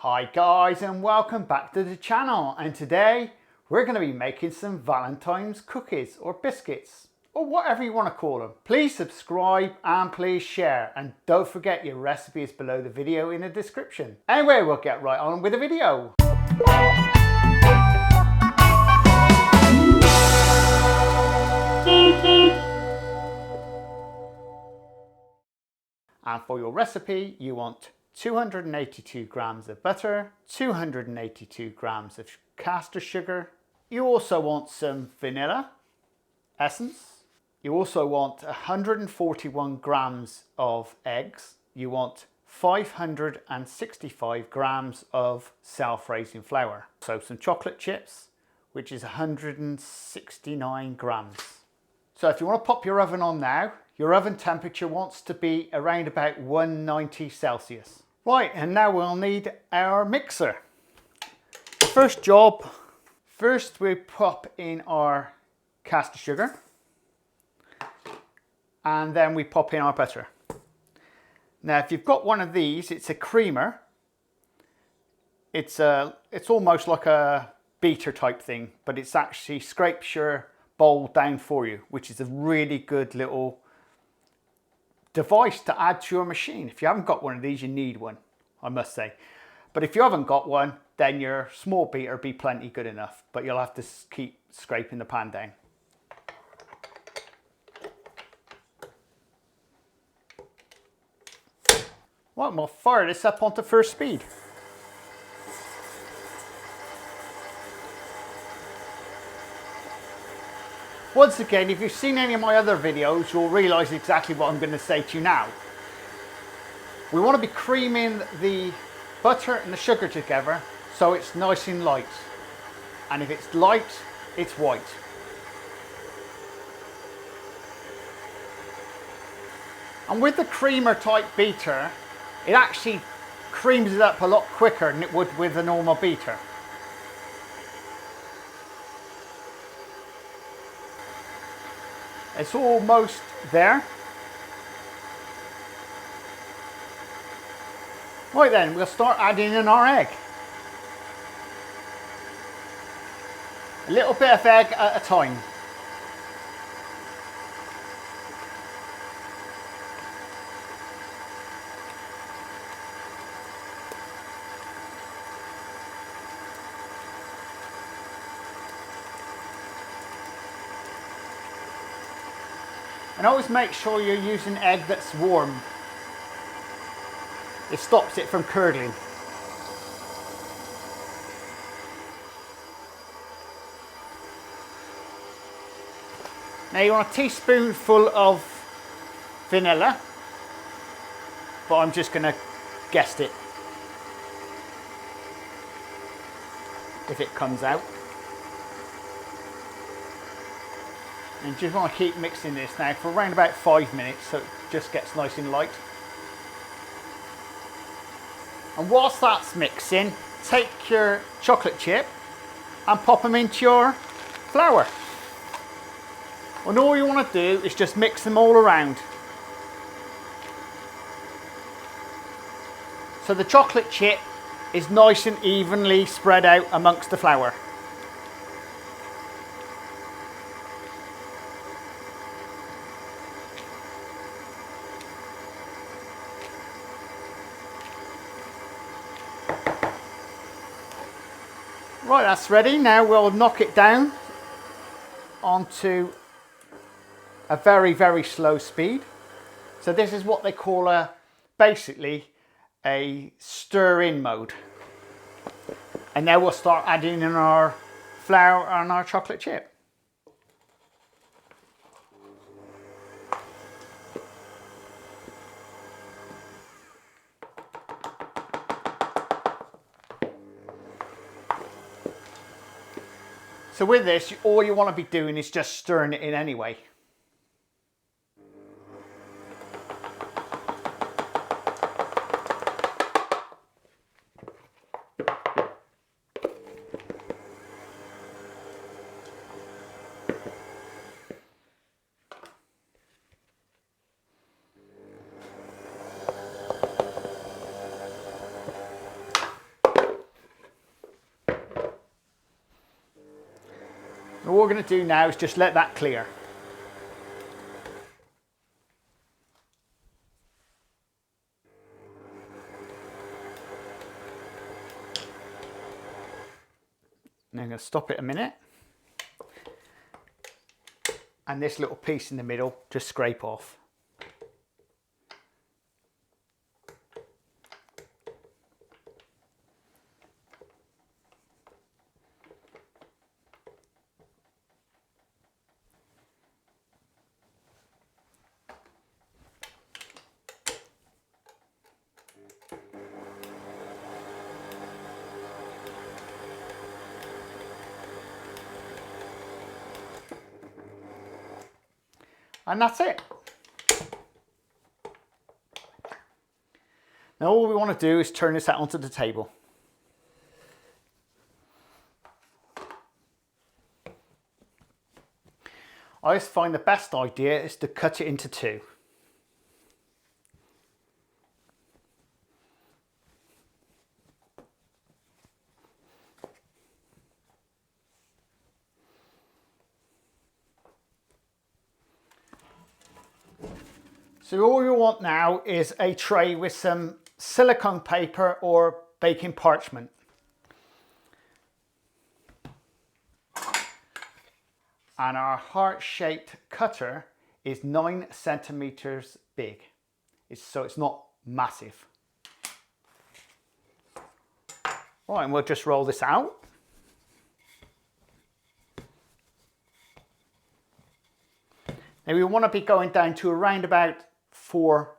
Hi guys, and welcome back to the channel, and today we're going to be making some Valentine's cookies or biscuits or whatever you want to call them. Please subscribe and please share, and don't forget your recipe is below the video in the description. Anyway, we'll get right on with the video. And for your recipe you want 282 grams of butter, 282 grams of Castor sugar. You also want some vanilla essence. You also want 141 grams of eggs. You want 565 grams of self-raising flour. So some chocolate chips, which is 169 grams. So if you want to pop your oven on now, your oven temperature wants to be around about 190 Celsius. Right, and now we'll need our mixer. First job, first we pop in our Castor sugar, and then we pop in our butter. Now if you've got one of these, it's a creamer. It's almost like a beater type thing, but it's actually scrapes your bowl down for you, which is a really good little device to add to your machine. If you haven't got one of these, you need one, I must say. But if you haven't got one, then your small beater will be plenty good enough, but you'll have to keep scraping the pan down. Right, we'll fire this up onto first speed. Once again, if you've seen any of my other videos, you'll realise exactly what I'm going to say to you now. We want to be creaming the butter and the sugar together so it's nice and light. And if it's light, it's white. And with the creamer type beater, it actually creams it up a lot quicker than it would with a normal beater. It's almost there. Right then, we'll start adding in our egg. A little bit of egg at a time. And always make sure you're using egg that's warm. It stops it from curdling. Now you want a teaspoonful of vanilla, but I'm just going to guess it if it comes out. And just want to keep mixing this now for around about 5 minutes so it just gets nice and light. And whilst that's mixing, take your chocolate chip and pop them into your flour. And all you want to do is just mix them all around. So the chocolate chip is nice and evenly spread out amongst the flour. Right, that's ready. Now we'll knock it down onto a very, very slow speed. So this is what they call basically a stir-in mode. And now we'll start adding in our flour and our chocolate chip. So with this, all you want to be doing is just stirring it in anyway. And what we're going to do now is just let that clear. And I'm going to stop it a minute. And this little piece in the middle, just scrape off. And that's it. Now all we want to do is turn this out onto the table. I always find the best idea is to cut it into two. So all you want now is a tray with some silicone paper or baking parchment. And our heart-shaped cutter is 9 centimeters big. So it's not massive. Right, and we'll just roll this out. Now we want to be going down to around about 4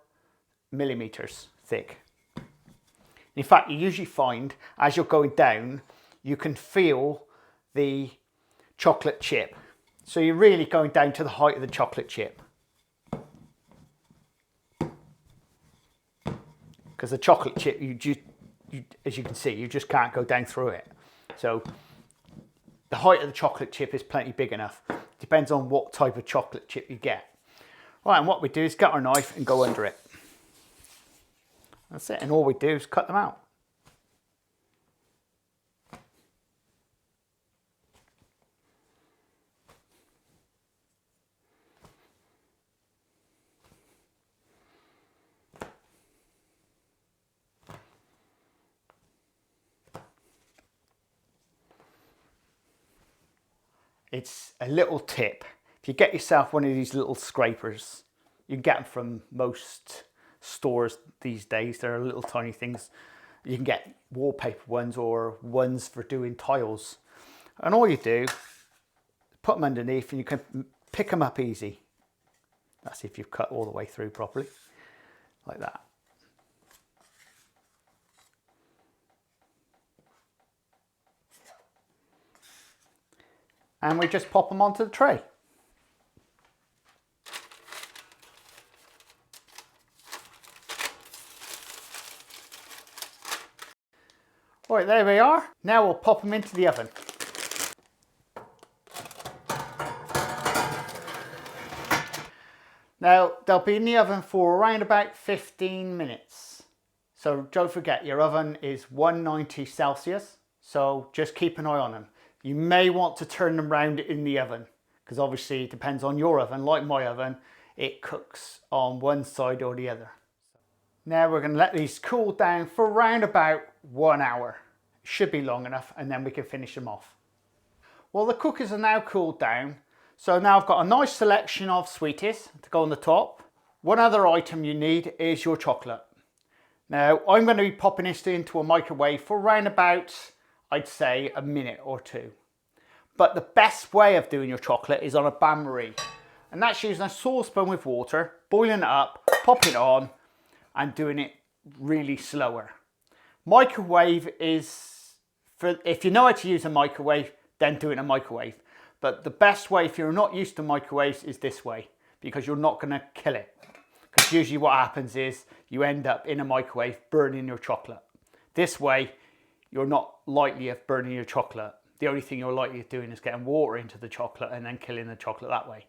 millimeters thick. In fact, you usually find as you're going down, you can feel the chocolate chip. So you're really going down to the height of the chocolate chip. Because the chocolate chip, as you can see, you just can't go down through it. So the height of the chocolate chip is plenty big enough. Depends on what type of chocolate chip you get. Right, and what we do is get our knife and go under it. That's it, and all we do is cut them out. It's a little tip. If you get yourself one of these little scrapers, you can get them from most stores these days. They're little tiny things. You can get wallpaper ones or ones for doing tiles. And all you do, put them underneath and you can pick them up easy. That's if you've cut all the way through properly, like that. And we just pop them onto the tray. Right, there we are. Now we'll pop them into the oven. Now, they'll be in the oven for around about 15 minutes. So don't forget, your oven is 190 Celsius. So just keep an eye on them. You may want to turn them round in the oven because obviously it depends on your oven. Like my oven, it cooks on one side or the other. Now we're going to let these cool down for around about 1 hour. Should be long enough, and then we can finish them off. Well, the cookies are now cooled down. So now I've got a nice selection of sweeties to go on the top. One other item you need is your chocolate. Now I'm going to be popping this into a microwave for around about, I'd say, a minute or two. But the best way of doing your chocolate is on a bain-marie. And that's using a saucepan with water, boiling it up, popping it on, and doing it really slower. Microwave is, if you know how to use a microwave, then do it in a microwave. But the best way, if you're not used to microwaves, is this way, because you're not going to kill it. Because usually what happens is you end up in a microwave burning your chocolate. This way, you're not likely of burning your chocolate. The only thing you're likely of doing is getting water into the chocolate and then killing the chocolate that way.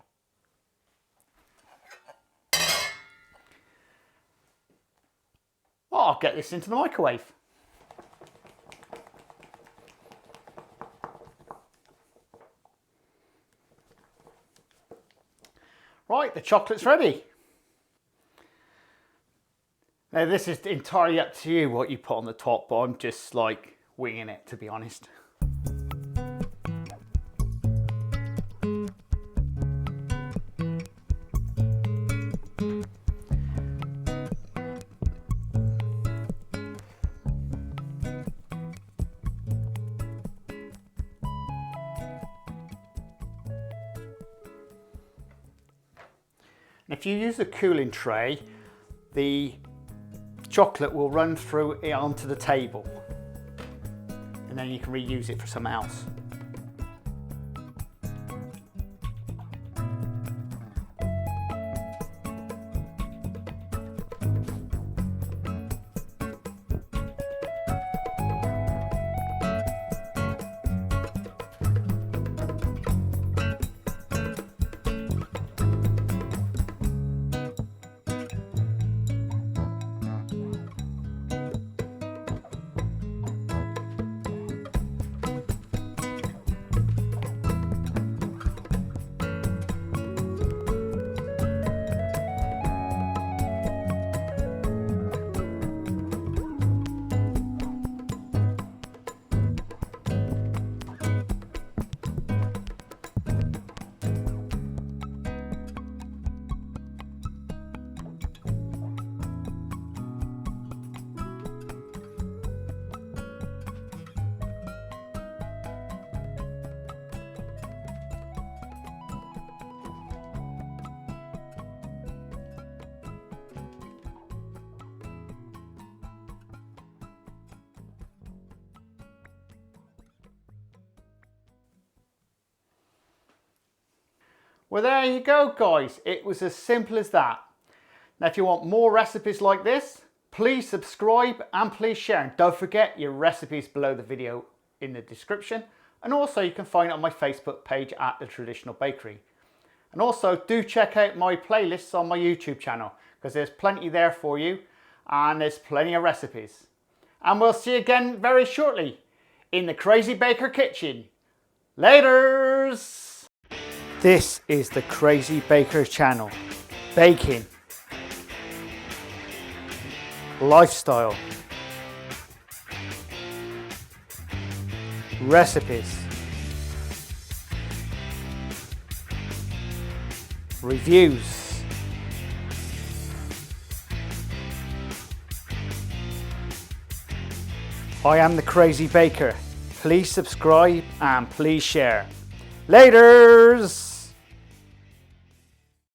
Well, I'll get this into the microwave. Right, the chocolate's ready. Now this is entirely up to you what you put on the top, but I'm just like winging it, to be honest. If you use a cooling tray, the chocolate will run through it onto the table, and then you can reuse it for something else. Well, there you go, guys. It was as simple as that. Now, if you want more recipes like this, please subscribe and please share. And don't forget your recipes below the video in the description. And also you can find it on my Facebook page at The Traditional Bakery. And also do check out my playlists on my YouTube channel, because there's plenty there for you and there's plenty of recipes. And we'll see you again very shortly in the Crazy Baker kitchen. Laters! This is the Crazy Baker channel. Baking, lifestyle, recipes, reviews, I am the Crazy Baker. Please subscribe and please share. Laters!